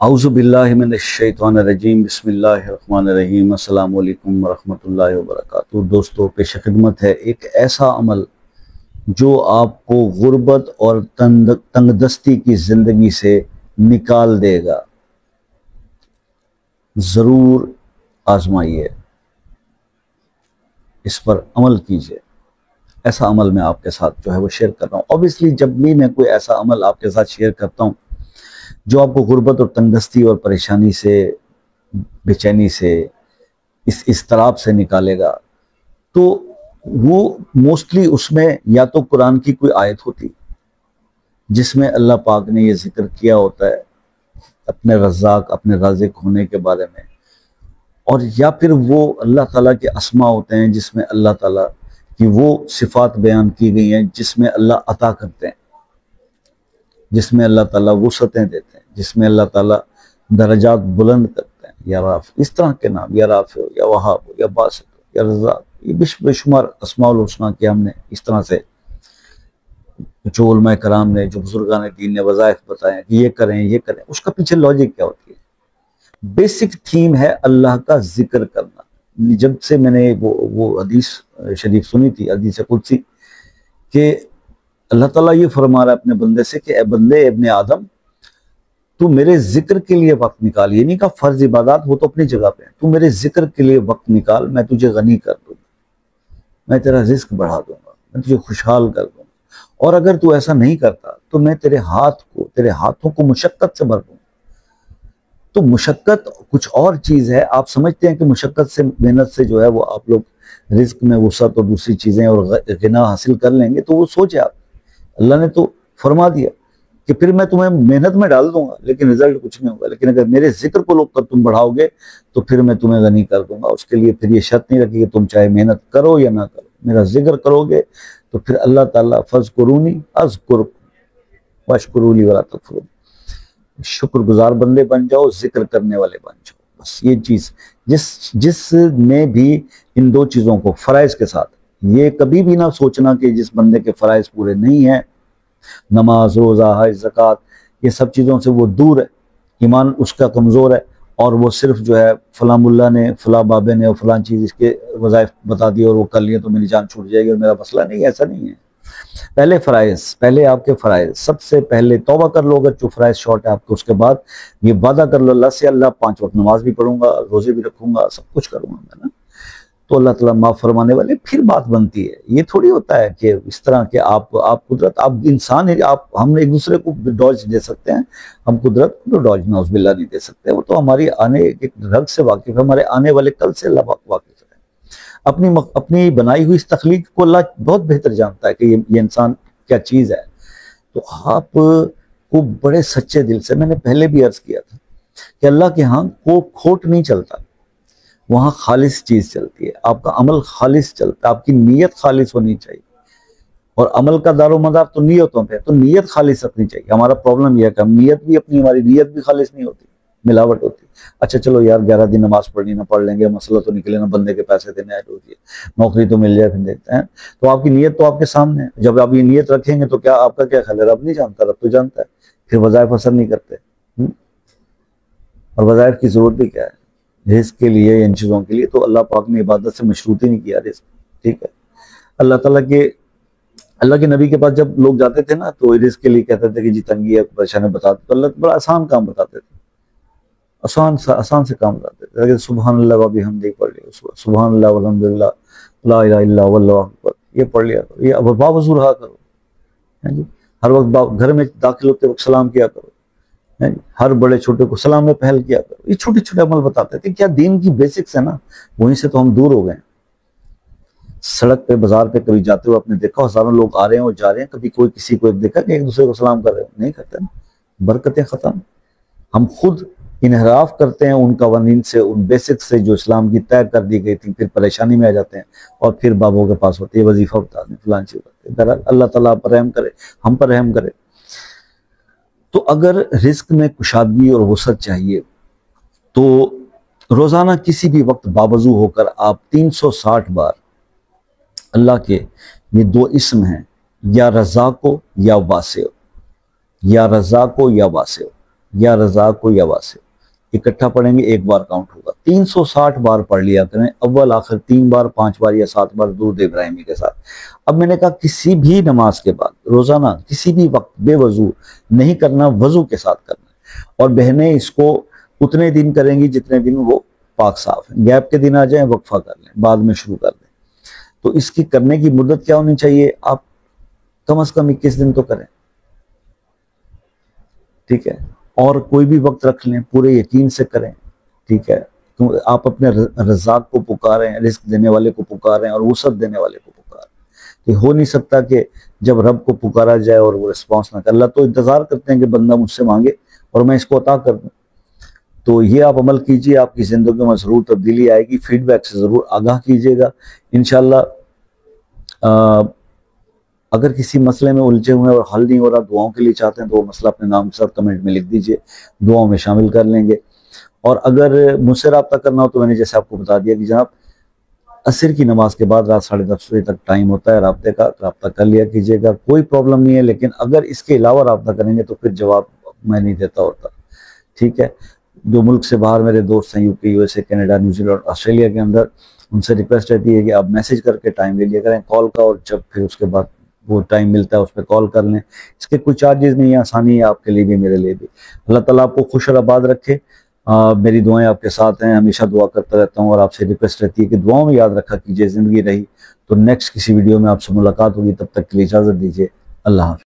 औज़ुबिल्लाहि मिनश्शैतानिर्रजीम बिस्मिल्लाहिर्रहमानिर्रहीम अस्सलामु अलैकुम वरहमतुल्लाहि वबरकातुहू। दोस्तों, पेश खिदमत है एक ऐसा अमल जो आपको गुर्बत और तंगदस्ती की ज़िंदगी से निकाल देगा। ज़रूर आजमाइए, इस पर अमल कीजिए। ऐसा अमल मैं आपके साथ जो है वो शेयर कर रहा हूँ। ऑब्वियसली जब भी मैं कोई ऐसा अमल आपके साथ शेयर करता हूँ जो आपको गुर्बत और तंगदस्ती और परेशानी से, बेचैनी से, इस इज़्तिराब से निकालेगा, तो वो मोस्टली उसमें या तो कुरान की कोई आयत होती जिसमें अल्लाह पाक ने ये जिक्र किया होता है अपने रज़्ज़ाक़, अपने राज़िक़ होने के बारे में, और या फिर वो अल्लाह ताला के अस्मा होते हैं जिसमें अल्लाह ताला की वो सिफ़ात बयान की गई हैं जिसमें अल्लाह अता करते हैं, जिसमें अल्लाह ताला वुसअतें देते हैं, जिसमें अल्लाह ताला दरजात बुलंद करते हैं। या राफ़, इस तरह के नाम, या राफ़ हो, या वहाब हो, या बासित हो, या रज़्ज़ाक़, ये बेशुमार अस्माउल हुस्ना के हमने इस तरह से जो उलमा कराम ने, जो बुजुर्गान दीन ने वज़ाइफ बताए कि ये करें ये करें, उसका पीछे लॉजिक क्या होती है? बेसिक थीम है अल्लाह का जिक्र करना। जब से मैंने वो हदीस शरीफ सुनी थी, हदीस कुदसी, कि अल्लाह ताला ये फरमा रहा है अपने बंदे से कि ए बंदे, इब्ने आदम, तू मेरे जिक्र के लिए वक्त निकाल। ये नहीं कहा फर्ज इबादत, वो तो अपनी जगह पे है। तू मेरे जिक्र के लिए वक्त निकाल, मैं तुझे गनी कर दूंगा, मैं तेरा रिस्क बढ़ा दूंगा, मैं तुझे खुशहाल कर दूंगा। और अगर तू ऐसा नहीं करता तो मैं तेरे हाथों को मुशक्कत से भर दूंगा। तो मुशक्कत कुछ और चीज है। आप समझते हैं कि मुशक्कत से, मेहनत से जो है वो आप लोग रिस्क में वसअत और दूसरी चीजें और गिना हासिल कर लेंगे, तो वो सोचे आप, अल्लाह ने तो फरमा दिया कि फिर मैं तुम्हें मेहनत में डाल दूंगा लेकिन रिजल्ट कुछ नहीं होगा। लेकिन अगर मेरे जिक्र को लोग कर तुम बढ़ाओगे तो फिर मैं तुम्हें गनी कर दूंगा। उसके लिए फिर ये शर्त नहीं रखी कि तुम चाहे मेहनत करो या ना करो, मेरा जिक्र करोगे तो फिर अल्लाह ताला फज़कुरूनी अज़कुरुकुम वशकुरूली वला तकफुरून, शुक्रगुजार बंदे बन जाओ, जिक्र करने वाले बन जाओ। बस ये चीज, जिसने भी इन दो चीजों को फराइज के साथ, ये कभी भी ना सोचना कि जिस बंदे के फराइज पूरे नहीं है, नमाज, रोजा, हज, ज़कात, ये सब चीज़ों से वो दूर है, ईमान उसका कमज़ोर है, और वो सिर्फ जो है फला मुल्ला ने, फला बाबे ने और फलां चीज़ इसके वज़ाइफ बता दिए और वो कर लिए तो मेरी जान छूट जाएगी और मेरा मसला नहीं। ऐसा नहीं है। पहले फ़राइज़, पहले आपके फ़राइज़, सबसे पहले तौबा कर लो अगर जो फ़राइज़ शॉर्ट है आपके। उसके बाद ये वादा कर लो अल्लाह से, अल्लाह 5 वक्त नमाज भी पढ़ूंगा, रोज़े भी रखूंगा, सब कुछ करूंगा मैं ना, तो अल्लाह ताला माफ़ फरमाने वाले। फिर बात बनती है, ये थोड़ी होता है कि इस तरह के आप कुदरत, आप इंसान है, आप, हम एक दूसरे को डॉज दे सकते हैं, हम कुदरत को तो डॉज नाउज़ुबिल्लाह नहीं दे सकते। वो तो हमारी आने एक रग से वाकिफ है, हमारे आने वाले कल से अल्लाह वाकिफ है। अपनी बनाई हुई इस तख्लीक को अल्लाह बहुत बेहतर जानता है कि ये इंसान क्या चीज़ है। तो आप को बड़े सच्चे दिल से, मैंने पहले भी अर्ज किया था कि अल्लाह के यहाँ को खोट नहीं चलता, वहां खालिस चीज चलती है, आपका अमल खालिस चलता है, आपकी नीयत खालिस होनी चाहिए। और अमल का दारोमदार तो नीयतों पे, तो नीयत खालिस रखनी चाहिए। हमारा प्रॉब्लम यह है कि हम नीयत भी अपनी, हमारी नीयत भी खालिस नहीं होती, मिलावट होती। अच्छा चलो यार 11 दिन नमाज पढ़नी ना पढ़ लेंगे, मसला तो निकले ना, बंदे के पैसे देने आए तो नौकरी तो मिल जाए, फिर देखते हैं। तो आपकी नीयत तो आपके सामने है। जब आप ये नीयत रखेंगे तो क्या आपका क्या ख्याल है? रब नहीं जानता? रब तो जानता है। फिर वज़ाइफ असर नहीं करते। और वज़ाइफ की जरूरत भी क्या है? रिज़्क़ के लिए, इन चीज़ों के लिए तो अल्लाह पाक ने इबादत से मशरूत ही नहीं किया रिज़्क़। ठीक है, अल्लाह के नबी के पास जब लोग जाते थे ना तो रिज़्क़ के लिए कहते थे कि जी तंगी है, परेशानी बताते, तो अल्लाह बड़ा आसान काम बताते थे, आसान से काम बताते थे। सुबहान अल्लाह व बिहम्दिही पढ़ लिया, सुबहान अल्लाह वल्हम्दुलिल्लाह ला इलाहा इल्लल्लाह वल्लाहु अकबर, ये पढ़ लिया करो, ये अब बावजूद रहा करो, है जी। हर वक्त घर में दाखिल होते वक्त सलाम किया करो, हर बड़े छोटे को सलाम में पहल किया करो। ये छोटे छोटे अमल बताते थे। क्या दीन की बेसिक्स है ना, वहीं से तो हम दूर हो गए। सड़क पे, बाजार पे कभी जाते हुए आपने देखा हजारों लोग आ रहे हैं और जा रहे हैं, कभी कोई किसी को एक देखा कि एक दूसरे को सलाम कर रहे हो? नहीं करते ना, बरकतें खत्म। हम खुद इनहराफ करते हैं उन कवानीन से, उन बेसिक्स से जो इस्लाम की तय कर दी गई थी, फिर परेशानी में आ जाते हैं और फिर बाबों के पास होती है वजीफा बता दें, फलां चीज बताते हैं। अल्लाह ताला पर रहम करे, हम पर रहम करे। तो अगर रिस्क में कुशादगी और वसअत चाहिए तो रोजाना किसी भी वक्त बावजू होकर आप 360 बार अल्लाह के ये दो इस्म हैं, या रज़ाको या वासिओ, या रज़ाको या वासिओ, या रज़ाक को या वासिल, इकट्ठा पढ़ेंगे, एक बार काउंट होगा। 360 बार पढ़ लिया करें, अव्वल आखिर 3 बार, 5 बार या 7 बार दुरूद इब्राहिमी के साथ। अब मैंने कहा किसी भी नमाज के बाद रोजाना किसी भी वक्त बेवजू नहीं करना, वजू के साथ करना। और बहनें इसको उतने दिन करेंगी जितने दिन वो पाक साफ है। गैप के दिन आ जाए, वक्फा कर लें, बाद में शुरू कर दें। तो इसकी करने की मुद्दत क्या होनी चाहिए, आप कम से कम 21 दिन तो करें, ठीक है। और कोई भी वक्त रख लें, पूरे यकीन से करें, ठीक है। तो आप अपने रज़ाक को पुकारें, रिस्क देने वाले को पुकारें और वसअत देने वाले को पुकारें। तो हो नहीं सकता कि जब रब को पुकारा जाए और वो रिस्पॉन्स ना कर। अल्लाह तो इंतजार करते हैं कि बंदा मुझसे मांगे और मैं इसको अता कर दूं। तो ये आप अमल कीजिए, आपकी जिंदगी में जरूर तब्दीली आएगी। फीडबैक से जरूर आगाह कीजिएगा इंशाल्लाह। अगर किसी मसले में उलझे हुए हैं और हल नहीं हो रहा, दुआओं के लिए चाहते हैं, तो वो मसला अपने नाम के साथ कमेंट में लिख दीजिए, दुआओं में शामिल कर लेंगे। और अगर मुझसे रब्ता करना हो तो मैंने जैसे आपको बता दिया कि जनाब असर की नमाज के बाद रात 10:30 बजे तक टाइम होता है रब्ते का, रब्ता कर लिया कीजिएगा, कोई प्रॉब्लम नहीं है। लेकिन अगर इसके अलावा रब्ता करेंगे तो फिर जवाब मैं नहीं देता होता, ठीक है। जो मुल्क से बाहर मेरे दोस्त हैं, UK, USA, Canada, New Zealand, Australia के अंदर, उनसे रिक्वेस्ट रहती है कि आप मैसेज करके टाइम ले लिया करें कॉल का, और जब फिर उसके बाद वो टाइम मिलता है उस पर कॉल कर लें। इसके कोई चार्जेस नहीं है, आसानी है आपके लिए भी, मेरे लिए भी। अल्लाह ताला आपको खुश और आबाद रखे। मेरी दुआएं आपके साथ हैं, हमेशा दुआ करता रहता हूँ। और आपसे रिक्वेस्ट रहती है कि दुआओं में याद रखा कीजिए। जिंदगी रही तो नेक्स्ट किसी वीडियो में आपसे मुलाकात होगी, तब तक के लिए इजाज़त दीजिए। अल्लाह हाफ़िज़।